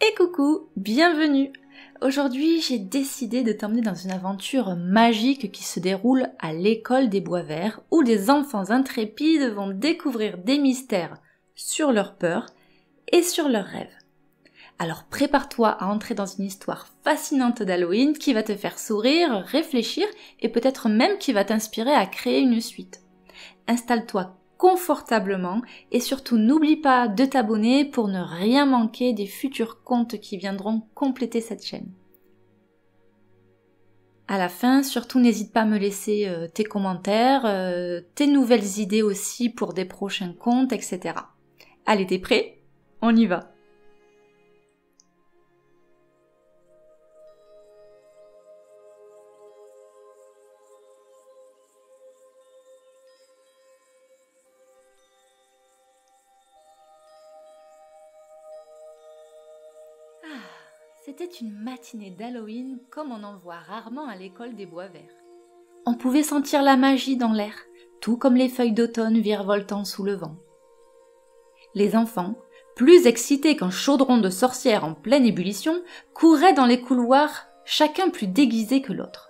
Et coucou, bienvenue! Aujourd'hui, j'ai décidé de t'emmener dans une aventure magique qui se déroule à l'école des Bois Verts, où des enfants intrépides vont découvrir des mystères sur leurs peurs et sur leurs rêves. Alors prépare-toi à entrer dans une histoire fascinante d'Halloween qui va te faire sourire, réfléchir et peut-être même qui va t'inspirer à créer une suite. Installe-toi confortablement et surtout n'oublie pas de t'abonner pour ne rien manquer des futurs contes qui viendront compléter cette chaîne. À la fin, surtout n'hésite pas à me laisser tes commentaires, tes nouvelles idées aussi pour des prochains contes, etc. Allez, t'es prêt? On y va! C'était une matinée d'Halloween comme on en voit rarement à l'école des Bois Verts. On pouvait sentir la magie dans l'air, tout comme les feuilles d'automne virevoltant sous le vent. Les enfants, plus excités qu'un chaudron de sorcières en pleine ébullition, couraient dans les couloirs, chacun plus déguisé que l'autre.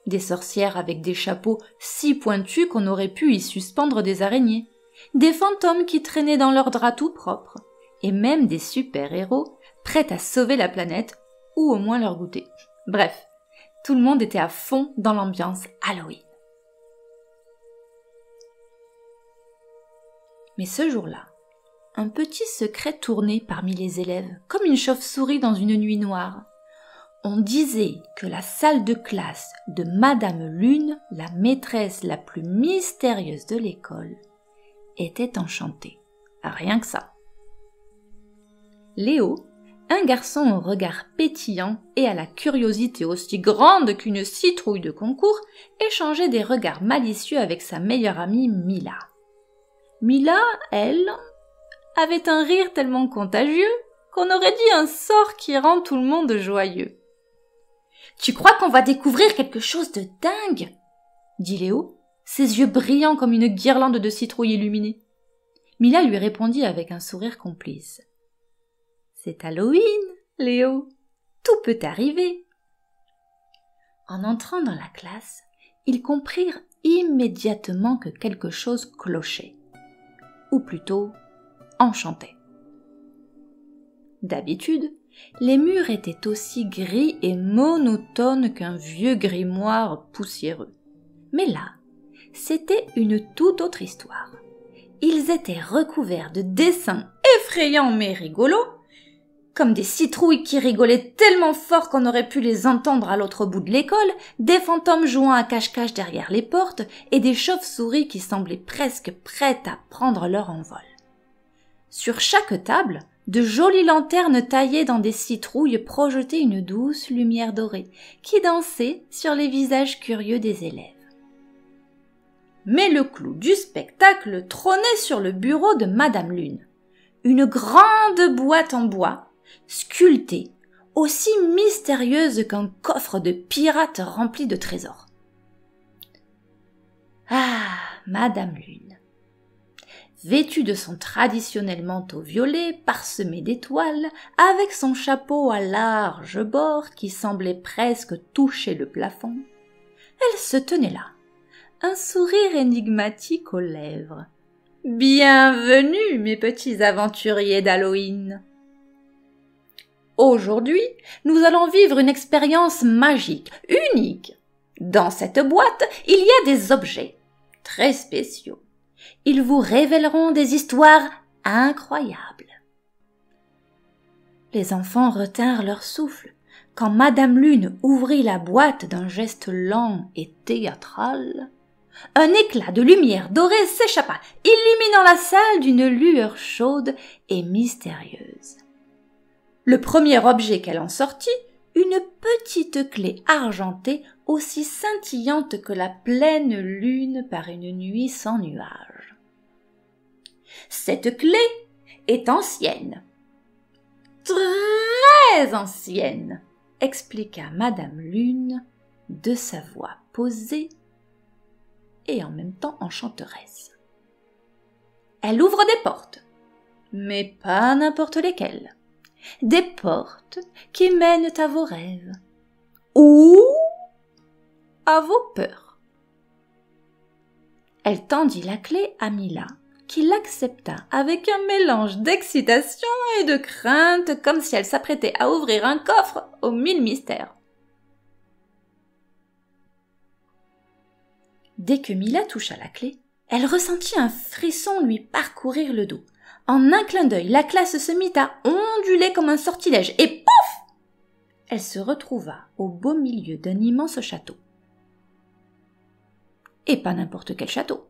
Des sorcières avec des chapeaux si pointus qu'on aurait pu y suspendre des araignées, des fantômes qui traînaient dans leurs draps tout propres, et même des super-héros prêts à sauver la planète, ou au moins leur goûter. Bref, tout le monde était à fond dans l'ambiance Halloween. Mais ce jour-là, un petit secret tournait parmi les élèves, comme une chauve-souris dans une nuit noire. On disait que la salle de classe de Madame Lune, la maîtresse la plus mystérieuse de l'école, était enchantée. Rien que ça. Léo, un garçon au regard pétillant et à la curiosité aussi grande qu'une citrouille de concours, échangeait des regards malicieux avec sa meilleure amie Mila. Mila, elle, avait un rire tellement contagieux qu'on aurait dit un sort qui rend tout le monde joyeux. « Tu crois qu'on va découvrir quelque chose de dingue ?» dit Léo, ses yeux brillants comme une guirlande de citrouilles illuminées. Mila lui répondit avec un sourire complice. C'est Halloween, Léo. Tout peut arriver. En entrant dans la classe, ils comprirent immédiatement que quelque chose clochait. Ou plutôt, enchantait. D'habitude, les murs étaient aussi gris et monotones qu'un vieux grimoire poussiéreux. Mais là, c'était une toute autre histoire. Ils étaient recouverts de dessins effrayants mais rigolos, comme des citrouilles qui rigolaient tellement fort qu'on aurait pu les entendre à l'autre bout de l'école, des fantômes jouant à cache-cache derrière les portes et des chauves-souris qui semblaient presque prêtes à prendre leur envol. Sur chaque table, de jolies lanternes taillées dans des citrouilles projetaient une douce lumière dorée qui dansait sur les visages curieux des élèves. Mais le clou du spectacle trônait sur le bureau de Madame Lune. Une grande boîte en bois, sculptée, aussi mystérieuse qu'un coffre de pirate rempli de trésors. Ah, Madame Lune, vêtue de son traditionnel manteau violet parsemé d'étoiles, avec son chapeau à larges bords qui semblait presque toucher le plafond, elle se tenait là, un sourire énigmatique aux lèvres. « Bienvenue, mes petits aventuriers d'Halloween !» Aujourd'hui, nous allons vivre une expérience magique, unique. Dans cette boîte, il y a des objets très spéciaux. Ils vous révéleront des histoires incroyables. Les enfants retinrent leur souffle quand Madame Lune ouvrit la boîte d'un geste lent et théâtral. Un éclat de lumière dorée s'échappa, illuminant la salle d'une lueur chaude et mystérieuse. Le premier objet qu'elle en sortit, une petite clé argentée aussi scintillante que la pleine lune par une nuit sans nuages. Cette clé est ancienne. Très ancienne, expliqua Madame Lune de sa voix posée et en même temps enchanteresse. Elle ouvre des portes, mais pas n'importe lesquelles. des portes qui mènent à vos rêves ou à vos peurs. Elle tendit la clé à Mila, qui l'accepta avec un mélange d'excitation et de crainte, comme si elle s'apprêtait à ouvrir un coffre aux 1000 mystères. Dès que Mila toucha la clé, elle ressentit un frisson lui parcourir le dos. En un clin d'œil, la classe se mit à onduler comme un sortilège et pouf! Elle se retrouva au beau milieu d'un immense château. Et pas n'importe quel château.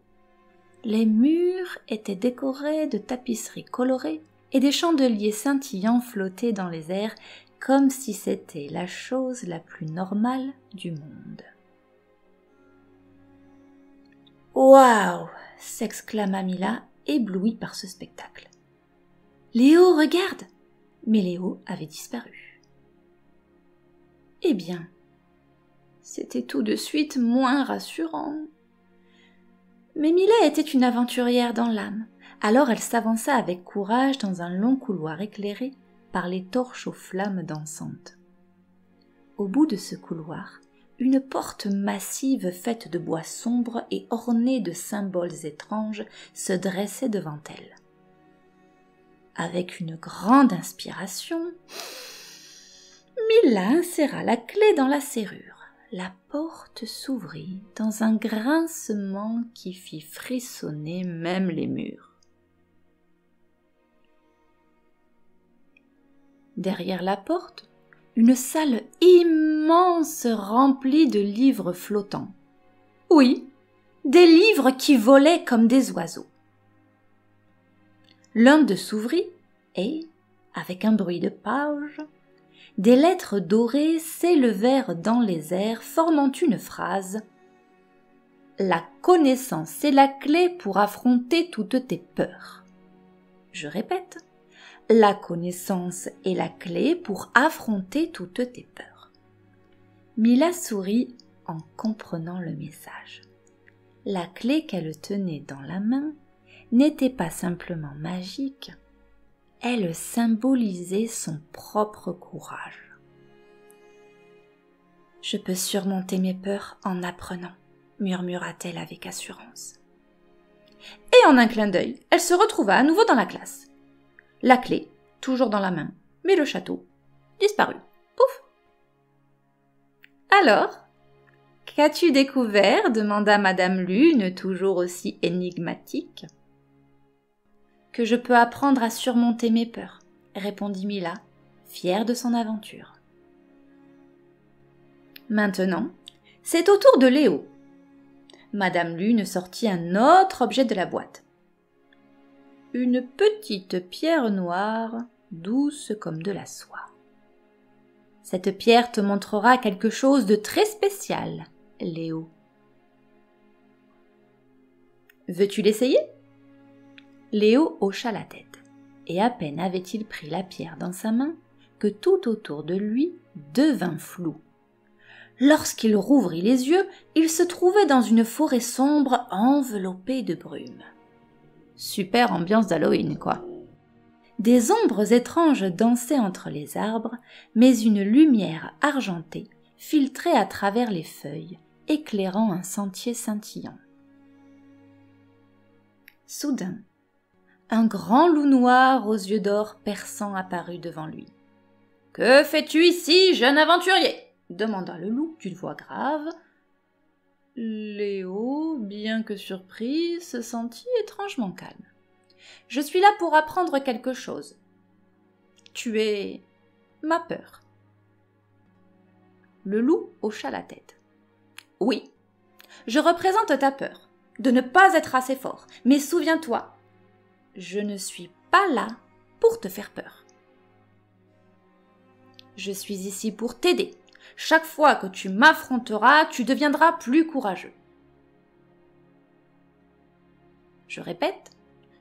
Les murs étaient décorés de tapisseries colorées et des chandeliers scintillants flottaient dans les airs comme si c'était la chose la plus normale du monde. « Waouh !» s'exclama Mila, éblouie par ce spectacle. « Léo, regarde !» Mais Léo avait disparu. Eh bien, c'était tout de suite moins rassurant. Mais Mila était une aventurière dans l'âme, alors elle s'avança avec courage dans un long couloir éclairé par les torches aux flammes dansantes. Au bout de ce couloir, une porte massive faite de bois sombre et ornée de symboles étranges se dressait devant elle. Avec une grande inspiration, Mila inséra la clé dans la serrure. La porte s'ouvrit dans un grincement qui fit frissonner même les murs. Derrière la porte, une salle immense remplie de livres flottants. Oui, des livres qui volaient comme des oiseaux. L'un d'eux s'ouvrit et, avec un bruit de pages, des lettres dorées s'élevèrent dans les airs, formant une phrase. « La connaissance est la clé pour affronter toutes tes peurs. » Je répète. « La connaissance est la clé pour affronter toutes tes peurs. » Mila sourit en comprenant le message. La clé qu'elle tenait dans la main n'était pas simplement magique, elle symbolisait son propre courage. « Je peux surmonter mes peurs en apprenant, » murmura-t-elle avec assurance. Et en un clin d'œil, elle se retrouva à nouveau dans la classe. La clé, toujours dans la main, mais le château, disparu. Pouf! « Alors, qu'as-tu découvert ?» demanda Madame Lune, toujours aussi énigmatique. « Que je peux apprendre à surmonter mes peurs, » répondit Mila, fière de son aventure. Maintenant, c'est au tour de Léo. Madame Lune sortit un autre objet de la boîte. Une petite pierre noire, douce comme de la soie. Cette pierre te montrera quelque chose de très spécial, Léo. Veux-tu l'essayer ? Léo hocha la tête, et à peine avait-il pris la pierre dans sa main que tout autour de lui devint flou. Lorsqu'il rouvrit les yeux, il se trouvait dans une forêt sombre enveloppée de brume. Super ambiance d'Halloween, quoi. Des ombres étranges dansaient entre les arbres, mais une lumière argentée filtrait à travers les feuilles, éclairant un sentier scintillant. Soudain, un grand loup noir aux yeux d'or perçants apparut devant lui. « Que fais-tu ici, jeune aventurier ?» demanda le loup d'une voix grave. Léo, bien que surpris, se sentit étrangement calme. « Je suis là pour apprendre quelque chose. Tu es ma peur. » Le loup hocha la tête. « Oui, je représente ta peur, de ne pas être assez fort. Mais souviens-toi, je ne suis pas là pour te faire peur. Je suis ici pour t'aider. Chaque fois que tu m'affronteras, tu deviendras plus courageux. Je répète,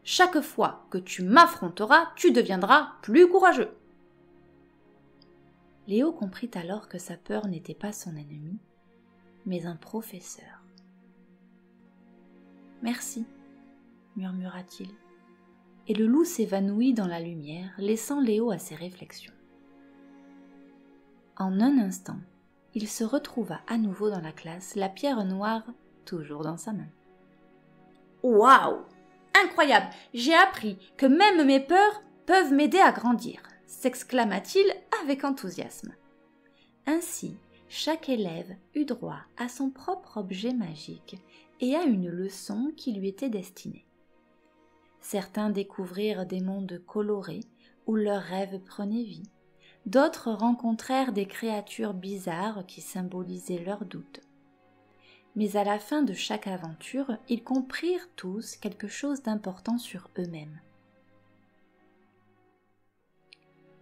chaque fois que tu m'affronteras, tu deviendras plus courageux. » Léo comprit alors que sa peur n'était pas son ennemi, mais un professeur. « Merci, » murmura-t-il. et le loup s'évanouit dans la lumière, laissant Léo à ses réflexions. En un instant, il se retrouva à nouveau dans la classe, la pierre noire toujours dans sa main. « Waouh! Incroyable! J'ai appris que même mes peurs peuvent m'aider à grandir !» s'exclama-t-il avec enthousiasme. Ainsi, chaque élève eut droit à son propre objet magique et à une leçon qui lui était destinée. Certains découvrirent des mondes colorés où leurs rêves prenaient vie. D'autres rencontrèrent des créatures bizarres qui symbolisaient leurs doutes. Mais à la fin de chaque aventure, ils comprirent tous quelque chose d'important sur eux-mêmes.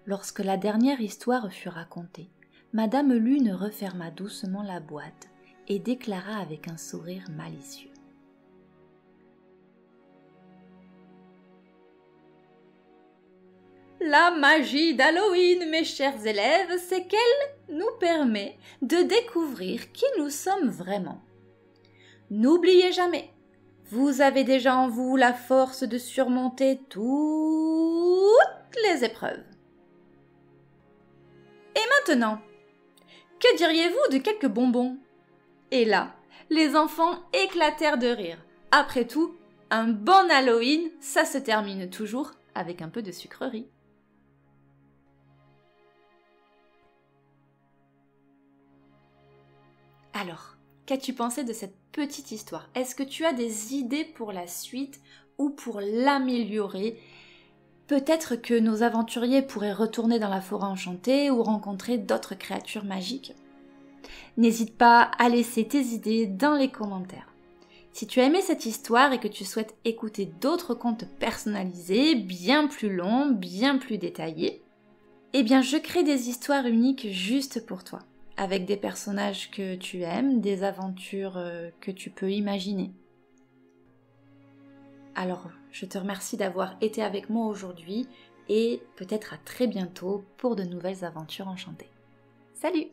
Lorsque la dernière histoire fut racontée, Madame Lune referma doucement la boîte et déclara avec un sourire malicieux. La magie d'Halloween, mes chers élèves, c'est qu'elle nous permet de découvrir qui nous sommes vraiment. N'oubliez jamais, vous avez déjà en vous la force de surmonter toutes les épreuves. Et maintenant, que diriez-vous de quelques bonbons ? Et là, les enfants éclatèrent de rire. Après tout, un bon Halloween, ça se termine toujours avec un peu de sucrerie. Alors, qu'as-tu pensé de cette petite histoire ? Est-ce que tu as des idées pour la suite ou pour l'améliorer ? Peut-être que nos aventuriers pourraient retourner dans la forêt enchantée ou rencontrer d'autres créatures magiques. N'hésite pas à laisser tes idées dans les commentaires. Si tu as aimé cette histoire et que tu souhaites écouter d'autres contes personnalisés, bien plus longs, bien plus détaillés, eh bien je crée des histoires uniques juste pour toi, avec des personnages que tu aimes, des aventures que tu peux imaginer. Alors, je te remercie d'avoir été avec moi aujourd'hui et peut-être à très bientôt pour de nouvelles aventures enchantées. Salut!